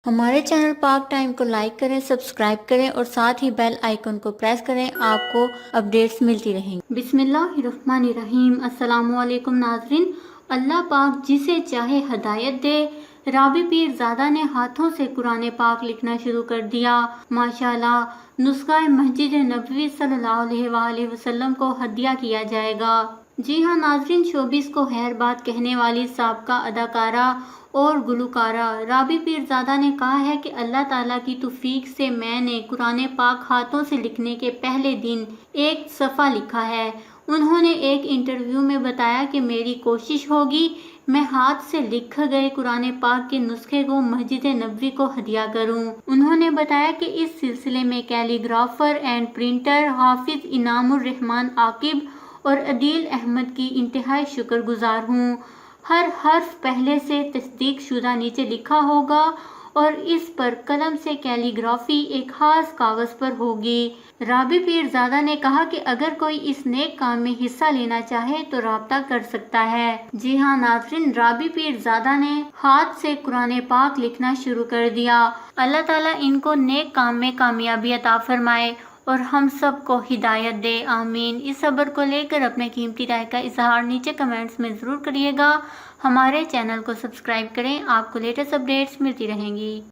ہمارے چینل پاک ٹائم کو لائک کریں، سبسکرائب کریں اور ساتھ ہی بیل آئیکن کو پریس کریں، آپ کو اپڈیٹس ملتی رہیں گی۔ بسم اللہ الرحمن الرحیم۔ السلام علیکم ناظرین۔ اللہ پاک جسے چاہے ہدایت دے۔ رابی پیر زادہ نے ہاتھوں سے قرآن پاک لکھنا شروع کر دیا۔ ماشاءاللہ، نسخہ مسجد نبوی صلی اللہ علیہ وآلہ وسلم کو ہدیہ کیا جائے گا۔ جی ہاں ناظرین، شوبز کو خیر بات کہنے والی سابقہ اداکارہ اور گلوکارہ رابی پیر زادہ نے کہا ہے کہ اللہ تعالیٰ کی توفیق سے میں نے قرآن پاک ہاتھوں سے لکھنے کے پہلے دن ایک صفحہ لکھا ہے۔ انہوں نے ایک انٹرویو میں بتایا کہ میری کوشش ہوگی میں ہاتھ سے لکھے گئے قرآن پاک کے نسخے کو مسجد نبوی کو ہدیہ کروں۔ انہوں نے بتایا کہ اس سلسلے میں کیلی گرافر اینڈ پرنٹر حافظ انعام الرحمن عاقب اور عدیل احمد کی انتہائی شکر گزار ہوں۔ ہر حرف پہلے سے تصدیق شدہ نیچے لکھا ہوگا اور اس پر قلم سے کیلی گرافی ایک خاص کاغذ پر ہوگی۔ رابی پیر زادہ نے کہا کہ اگر کوئی اس نیک کام میں حصہ لینا چاہے تو رابطہ کر سکتا ہے۔ جی ہاں ناظرین، رابی پیر زادہ نے ہاتھ سے قرآن پاک لکھنا شروع کر دیا۔ اللہ تعالیٰ ان کو نیک کام میں کامیابی عطا فرمائے اور ہم سب کو ہدایت دے، آمین۔ اس خبر کو لے کر اپنے قیمتی رائے کا اظہار نیچے کمنٹس میں ضرور کریے گا۔ ہمارے چینل کو سبسکرائب کریں، آپ کو لیٹسٹ اپڈیٹس ملتی رہیں گی۔